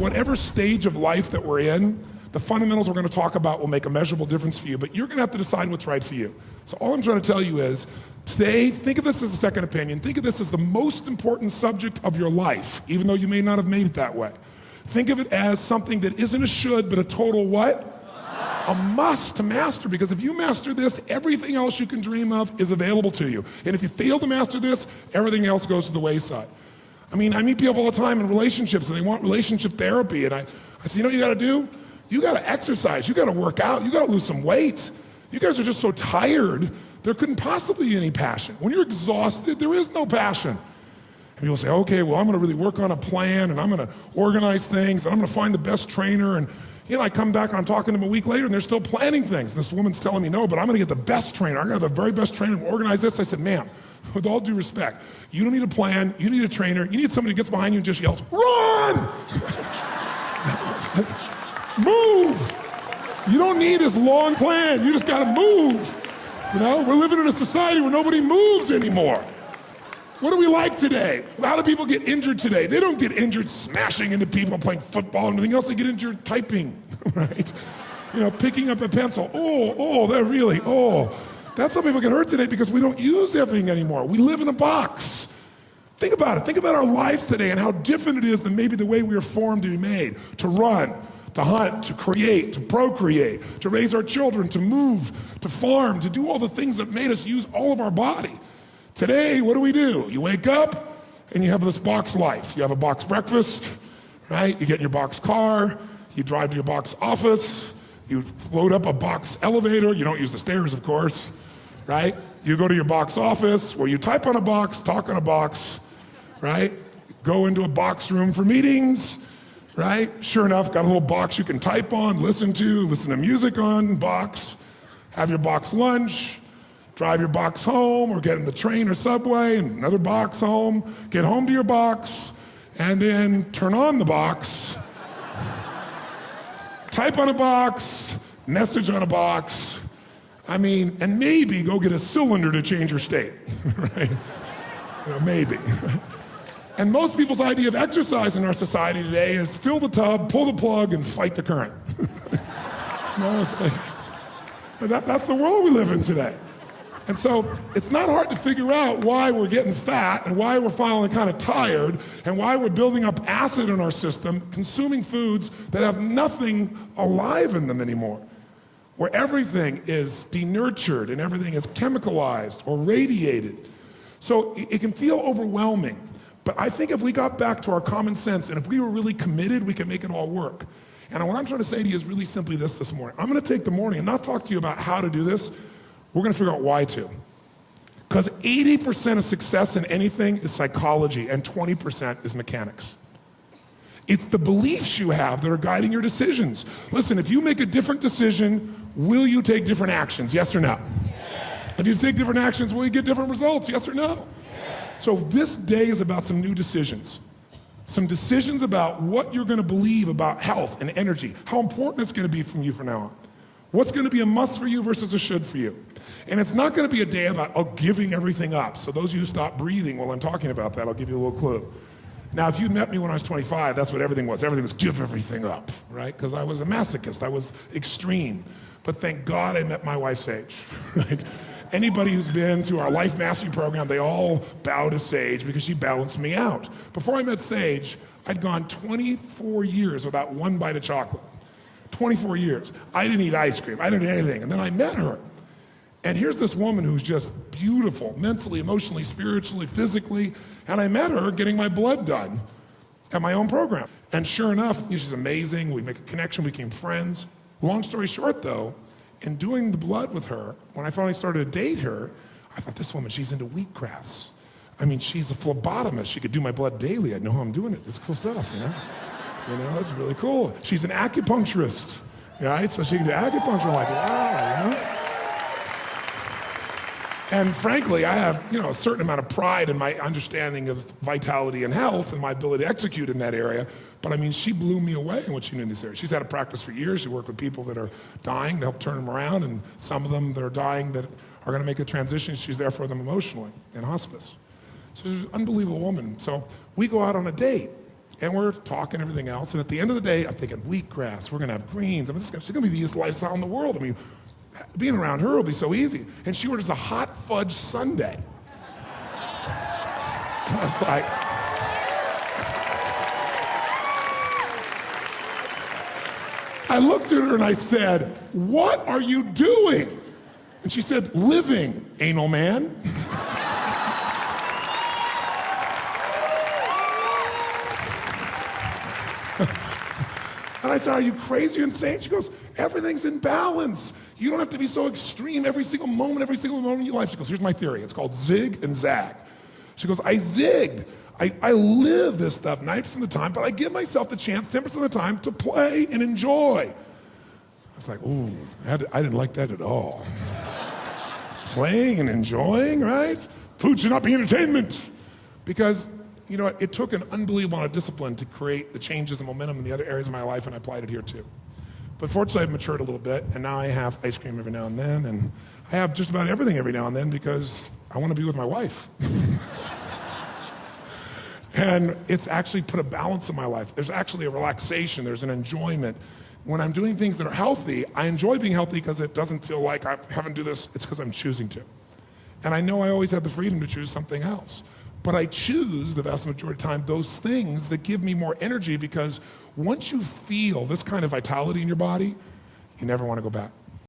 whatever stage of life that we're in, the fundamentals we're gonna talk about will make a measurable difference for you, but you're gonna have to decide what's right for you. So all I'm trying to tell you is, today, think of this as a second opinion. Think of this as the most important subject of your life, even though you may not have made it that way. Think of it as something that isn't a should, but a total what? A must to master, because if you master this, everything else you can dream of is available to you. And if you fail to master this, everything else goes to the wayside. I mean, I meet people all the time in relationships and they want relationship therapy, and I say, you know what you gotta do? You gotta exercise, you gotta work out, you gotta lose some weight. You guys are just so tired, there couldn't possibly be any passion. When you're exhausted, there is no passion. And people say, okay, well, I'm gonna really work on a plan and I'm gonna organize things and I'm gonna find the best trainer. And you know, I come back and I'm talking to them a week later and they're still planning things. And this woman's telling me, no, but I'm gonna get the best trainer. I'm gonna have the very best trainer and organize this. I said, ma'am, with all due respect, you don't need a plan, you need a trainer, you need somebody who gets behind you and just yells, run! Move! You don't need this long plan, you just gotta move. You know, we're living in a society where nobody moves anymore. What do we like today? How do people get injured today? They don't get injured smashing into people, playing football and anything else. They get injured typing, right? You know, picking up a pencil. That's how people get hurt today, because we don't use everything anymore. We live in a box. Think about it. Think about our lives today and how different it is than maybe the way we were formed to be made, to run, to hunt, to create, to procreate, to raise our children, to move, to farm, to do all the things that made us use all of our body. Today, what do? You wake up and you have this box life. You have a box breakfast, right? You get in your box car, you drive to your box office, you load up a box elevator, you don't use the stairs, of course, right? You go to your box office where you type on a box, talk on a box, right? Go into a box room for meetings, right? Sure enough, got a little box you can type on, listen to music on, box, have your box lunch, drive your box home, or get in the train or subway, and another box home, get home to your box, and then turn on the box, type on a box, message on a box, and maybe go get a cylinder to change your state, right? You know, maybe. And most people's idea of exercise in our society today is fill the tub, pull the plug, and fight the current. You know, it's like, that's the world we live in today. And so it's not hard to figure out why we're getting fat and why we're feeling kind of tired and why we're building up acid in our system, consuming foods that have nothing alive in them anymore, where everything is denurtured and everything is chemicalized or radiated. So it can feel overwhelming. But I think if we got back to our common sense and if we were really committed, we can make it all work. And what I'm trying to say to you is really simply this morning. I'm gonna take the morning and not talk to you about how to do this. We're gonna figure out why to. Because 80% of success in anything is psychology and 20% is mechanics. It's the beliefs you have that are guiding your decisions. Listen, if you make a different decision, will you take different actions, yes or no? Yes. If you take different actions, will you get different results, yes or no? So this day is about some new decisions. Some decisions about what you're gonna believe about health and energy, how important it's gonna be from you from now on. What's gonna be a must for you versus a should for you. And it's not gonna be a day about giving everything up. So those of you who stop breathing while I'm talking about that, I'll give you a little clue. Now, if you'd met me when I was 25, that's what everything was. Everything was give everything up, right? Because I was a masochist, I was extreme. But thank God I met my wife, Sage, right? Anybody who's been through our life mastery program, they all bow to Sage because she balanced me out. Before I met Sage, I'd gone 24 years without one bite of chocolate. 24 years. I didn't eat ice cream, I didn't eat anything. And then I met her. And here's this woman who's just beautiful, mentally, emotionally, spiritually, physically. And I met her getting my blood done at my own program. And sure enough, she's amazing. We make a connection, we became friends. Long story short though, in doing the blood with her, when I finally started to date her, I thought, this woman, she's into wheatgrass. I mean, she's a phlebotomist. She could do my blood daily. I know how I'm doing it. This is cool stuff, you know? You know, that's really cool. She's an acupuncturist, right? So she can do acupuncture. I'm like, wow, you know? And frankly, I have, a certain amount of pride in my understanding of vitality and health and my ability to execute in that area. But I mean, she blew me away in what she knew in this area. She's had a practice for years. She worked with people that are dying to help turn them around, and some of them that are dying that are gonna make a transition, she's there for them emotionally in hospice. So she's an unbelievable woman. So we go out on a date, And we're talking everything else. And at the end of the day, I'm thinking wheatgrass, we're gonna have greens. I mean, she's gonna be the easiest lifestyle in the world. I mean, being around her will be so easy. And she orders a hot fudge sundae. I was like, I looked at her and I said, what are you doing? And she said, living, anal man. And I said, are you crazy or insane? She goes, everything's in balance. You don't have to be so extreme every single moment of your life. She goes, here's my theory. It's called zig and zag. She goes, I zigged. I live this stuff 90% of the time, but I give myself the chance 10% of the time to play and enjoy. I was like, ooh, I didn't like that at all. Playing and enjoying, right? Food should not be entertainment. Because, you know, it took an unbelievable amount of discipline to create the changes and momentum in the other areas of my life, and I applied it here too. But fortunately, I've matured a little bit, and now I have ice cream every now and then, and I have just about everything every now and then because I want to be with my wife. And it's actually put a balance in my life. There's actually a relaxation, there's an enjoyment. When I'm doing things that are healthy, I enjoy being healthy because it doesn't feel like I haven't do this, it's because I'm choosing to. And I know I always have the freedom to choose something else. But I choose the vast majority of the time those things that give me more energy, because once you feel this kind of vitality in your body, you never want to go back.